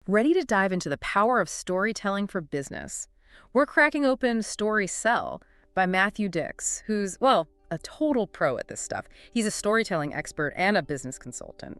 Ready to dive into the power of storytelling for business? We're cracking open StorySell by Matthew Dix, who's, well, a total pro at this stuff. He's a storytelling expert and a business consultant.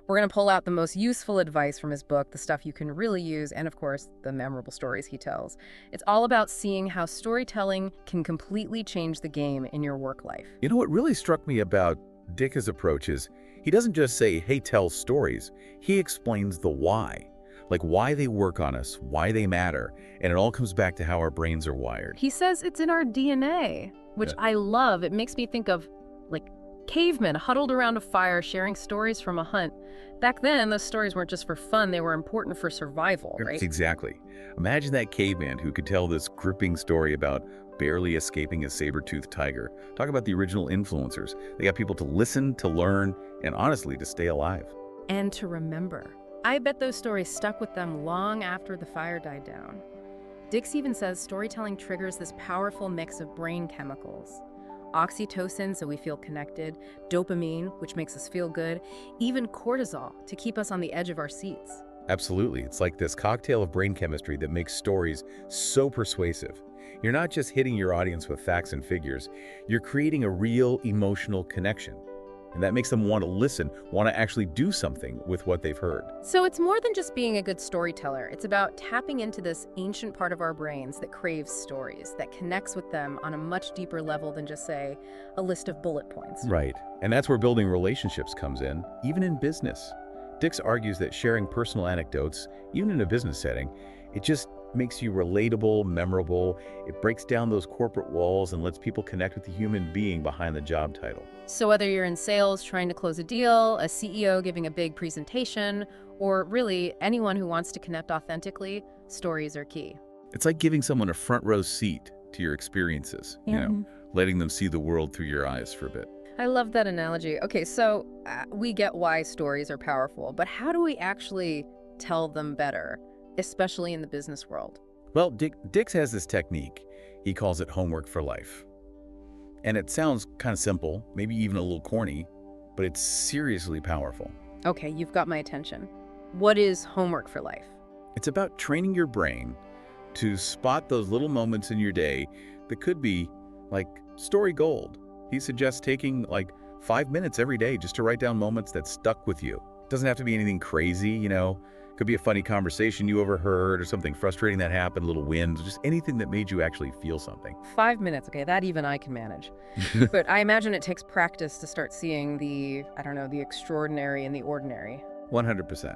We're going to pull out the most useful advice from his book, the stuff you can really use, and of course, the memorable stories he tells. It's all about seeing how storytelling can completely change the game in your work life. You know what really struck me about Dick's approach is he doesn't just say, hey, tell stories. He explains the why. Like why they work on us, why they matter, and it all comes back to how our brains are wired. He says it's in our DNA, which Yeah. I love. It makes me think of, like, cavemen huddled around a fire sharing stories from a hunt. Back then, those stories weren't just for fun, they were important for survival, right? Exactly. Imagine that caveman who could tell this gripping story about barely escaping a saber-toothed tiger. Talk about the original influencers. They got people to listen, to learn, and honestly, to stay alive. And to remember. I bet those stories stuck with them long after the fire died down. Dix even says storytelling triggers this powerful mix of brain chemicals. Oxytocin, so we feel connected, dopamine, which makes us feel good, even cortisol, to keep us on the edge of our seats. Absolutely. It's like this cocktail of brain chemistry that makes stories so persuasive. You're not just hitting your audience with facts and figures, you're creating a real emotional connection. And that makes them want to listen, want to actually do something with what they've heard. So it's more than just being a good storyteller. It's about tapping into this ancient part of our brains that craves stories, that connects with them on a much deeper level than just, say, a list of bullet points. Right. And that's where building relationships comes in, even in business. Dix argues that sharing personal anecdotes, even in a business setting, it just makes you relatable, memorable. It breaks down those corporate walls and lets people connect with the human being behind the job title. So whether you're in sales trying to close a deal, a CEO giving a big presentation, or really anyone who wants to connect authentically, stories are key. It's like giving someone a front row seat to your experiences, letting them see the world through your eyes for a bit. I love that analogy. Okay, so we get why stories are powerful, but how do we actually tell them better, especially in the business world? Well, Dix has this technique. He calls it homework for life. And it sounds kind of simple, maybe even a little corny, but it's seriously powerful. Okay, you've got my attention. What is homework for life? It's about training your brain to spot those little moments in your day that could be like story gold. He suggests taking like 5 minutes every day just to write down moments that stuck with you. Doesn't have to be anything crazy, Could be a funny conversation you overheard or something frustrating that happened, a little win, just anything that made you actually feel something. 5 minutes, okay, that even I can manage. But I imagine it takes practice to start seeing the extraordinary in the ordinary. 100%.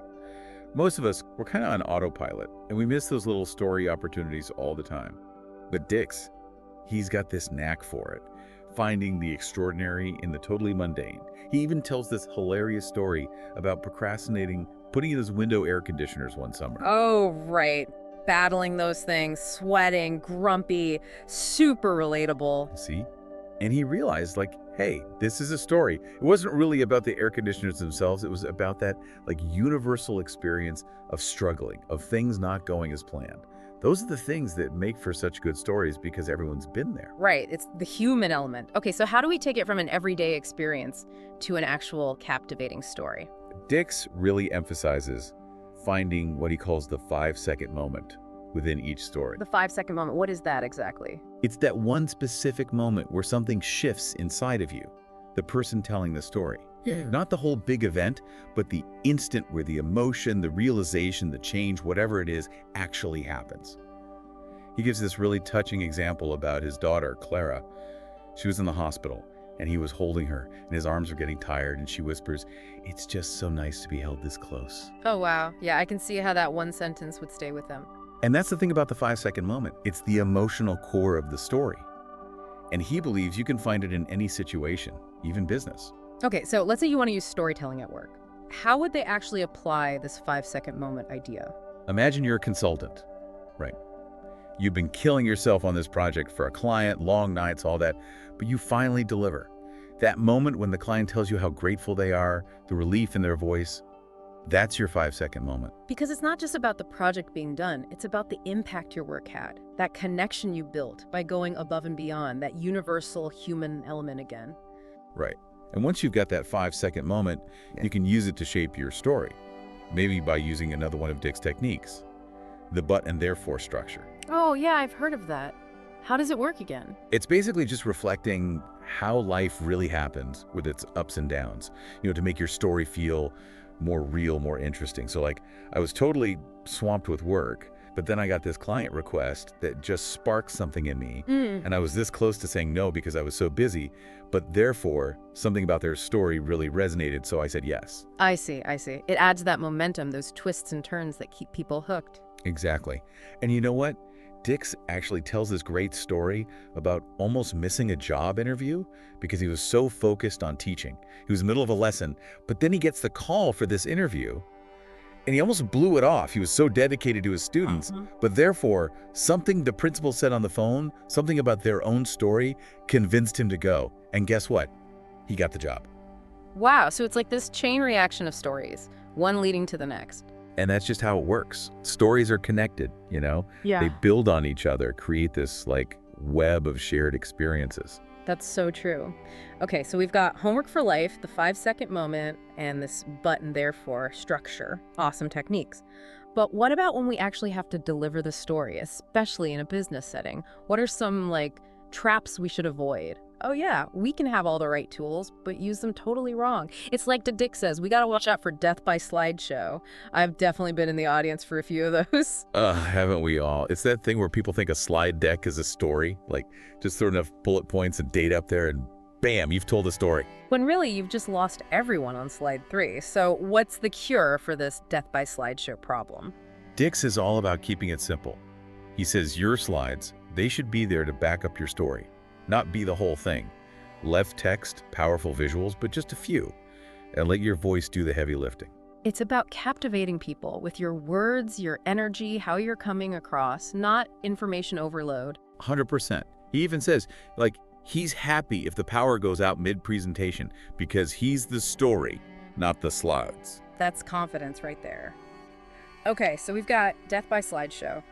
Most of us, we're kind of on autopilot, and we miss those little story opportunities all the time. But Dix, he's got this knack for it, finding the extraordinary in the totally mundane. He even tells this hilarious story about procrastinating putting in his window air conditioners one summer. Oh, right. Battling those things, sweating, grumpy, super relatable. See? And he realized, hey, this is a story. It wasn't really about the air conditioners themselves. It was about that, universal experience of struggling, of things not going as planned. Those are the things that make for such good stories because everyone's been there. Right, it's the human element. Okay, so how do we take it from an everyday experience to an actual captivating story? Dix really emphasizes finding what he calls the 5-second moment within each story. The 5-second moment, what is that exactly? It's that one specific moment where something shifts inside of you, the person telling the story. Not the whole big event, but the instant where the emotion, the realization, the change, whatever it is, actually happens. He gives this really touching example about his daughter, Clara. She was in the hospital, and he was holding her, and his arms were getting tired, and she whispers, "It's just so nice to be held this close." Oh, wow. Yeah, I can see how that one sentence would stay with him. And that's the thing about the 5-second moment. It's the emotional core of the story. And he believes you can find it in any situation, even business. Okay, so let's say you want to use storytelling at work. How would they actually apply this 5-second moment idea? Imagine you're a consultant, right? You've been killing yourself on this project for a client, long nights, all that, but you finally deliver. That moment when the client tells you how grateful they are, the relief in their voice, that's your 5-second moment. Because it's not just about the project being done, it's about the impact your work had, that connection you built by going above and beyond, that universal human element again. Right. And once you've got that 5-second moment, you can use it to shape your story. Maybe by using another one of Dick's techniques, the but and therefore structure. Oh, yeah, I've heard of that. How does it work again? It's basically just reflecting how life really happens with its ups and downs, to make your story feel more real, more interesting. So like, I was totally swamped with work, but then I got this client request that just sparked something in me. And I was this close to saying no because I was so busy, but therefore something about their story really resonated, so I said yes. I see. It adds that momentum, those twists and turns that keep people hooked. Exactly. And you know what? Dix actually tells this great story about almost missing a job interview because he was so focused on teaching. He was in the middle of a lesson, but then he gets the call for this interview and he almost blew it off. He was so dedicated to his students, but therefore something the principal said on the phone, something about their own story, convinced him to go. And guess what? He got the job. Wow, so it's like this chain reaction of stories, one leading to the next. And that's just how it works. Stories are connected, Yeah. They build on each other, create this like web of shared experiences. That's so true. Okay, so we've got homework for life, the 5-second moment, and this but and therefore structure. Awesome techniques. But what about when we actually have to deliver the story, especially in a business setting? What are some traps we should avoid? Oh yeah, we can have all the right tools, but use them totally wrong. It's like Dick says, we gotta watch out for death by slideshow. I've definitely been in the audience for a few of those. Haven't we all? It's that thing where people think a slide deck is a story, like just throw enough bullet points and data up there and bam, you've told a story. When really you've just lost everyone on slide 3. So what's the cure for this death by slideshow problem? Dix is all about keeping it simple. He says your slides, they should be there to back up your story, not be the whole thing. Left text, powerful visuals, but just a few, and let your voice do the heavy lifting. It's about captivating people with your words, your energy, how you're coming across, not information overload. 100%. He even says, he's happy if the power goes out mid-presentation because he's the story, not the slides. That's confidence right there. Okay, so we've got death by slideshow.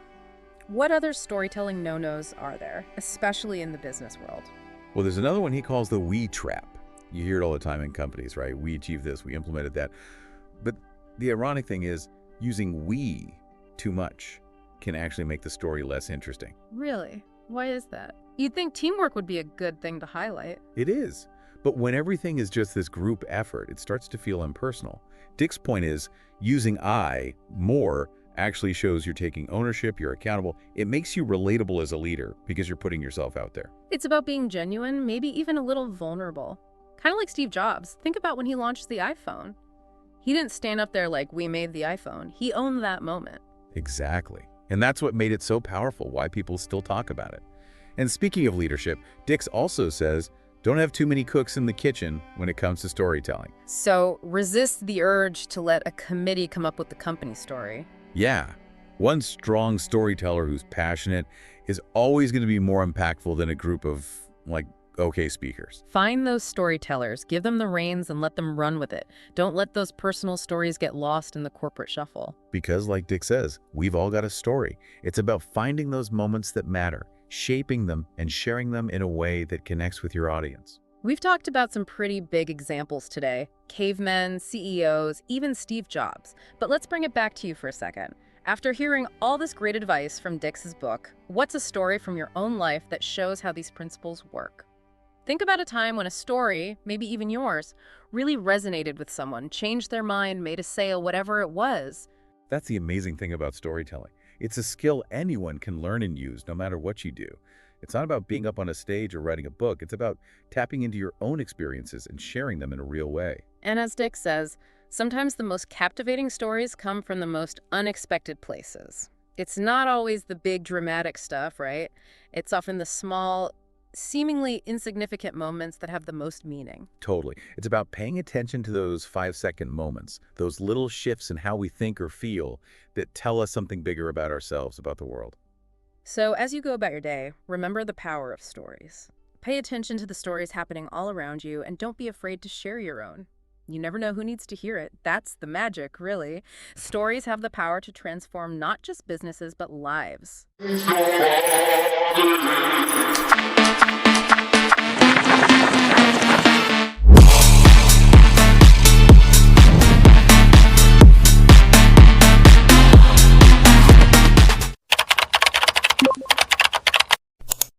What other storytelling no-nos are there, especially in the business world? Well, there's another one he calls the we trap. You hear it all the time in companies, right? We achieved this, we implemented that. But the ironic thing is, using we too much can actually make the story less interesting. Really? Why is that? You'd think teamwork would be a good thing to highlight. It is. But when everything is just this group effort, it starts to feel impersonal. Dick's point is, using I more actually shows you're taking ownership, you're accountable. It makes you relatable as a leader because you're putting yourself out there. It's about being genuine, maybe even a little vulnerable. Kind of like Steve Jobs. Think about when he launched the iPhone. He didn't stand up there like, we made the iPhone. He owned that moment. Exactly. And that's what made it so powerful, why people still talk about it. And speaking of leadership, Dix also says, don't have too many cooks in the kitchen when it comes to storytelling. So resist the urge to let a committee come up with the company story. Yeah, one strong storyteller who's passionate is always going to be more impactful than a group of, okay speakers. Find those storytellers, give them the reins and let them run with it. Don't let those personal stories get lost in the corporate shuffle. Because like Dick says, we've all got a story. It's about finding those moments that matter, shaping them and sharing them in a way that connects with your audience. We've talked about some pretty big examples today. Cavemen, CEOs, even Steve Jobs. But let's bring it back to you for a second. After hearing all this great advice from Dix's book, what's a story from your own life that shows how these principles work? Think about a time when a story, maybe even yours, really resonated with someone, changed their mind, made a sale, whatever it was. That's the amazing thing about storytelling. It's a skill anyone can learn and use no matter what you do. It's not about being up on a stage or writing a book. It's about tapping into your own experiences and sharing them in a real way. And as Dick says, sometimes the most captivating stories come from the most unexpected places. It's not always the big dramatic stuff, right? It's often the small, seemingly insignificant moments that have the most meaning. Totally. It's about paying attention to those 5-second moments, those little shifts in how we think or feel that tell us something bigger about ourselves, about the world. So as you go about your day, remember the power of stories. Pay attention to the stories happening all around you and don't be afraid to share your own. You never know who needs to hear it. That's the magic, really. Stories have the power to transform not just businesses, but lives.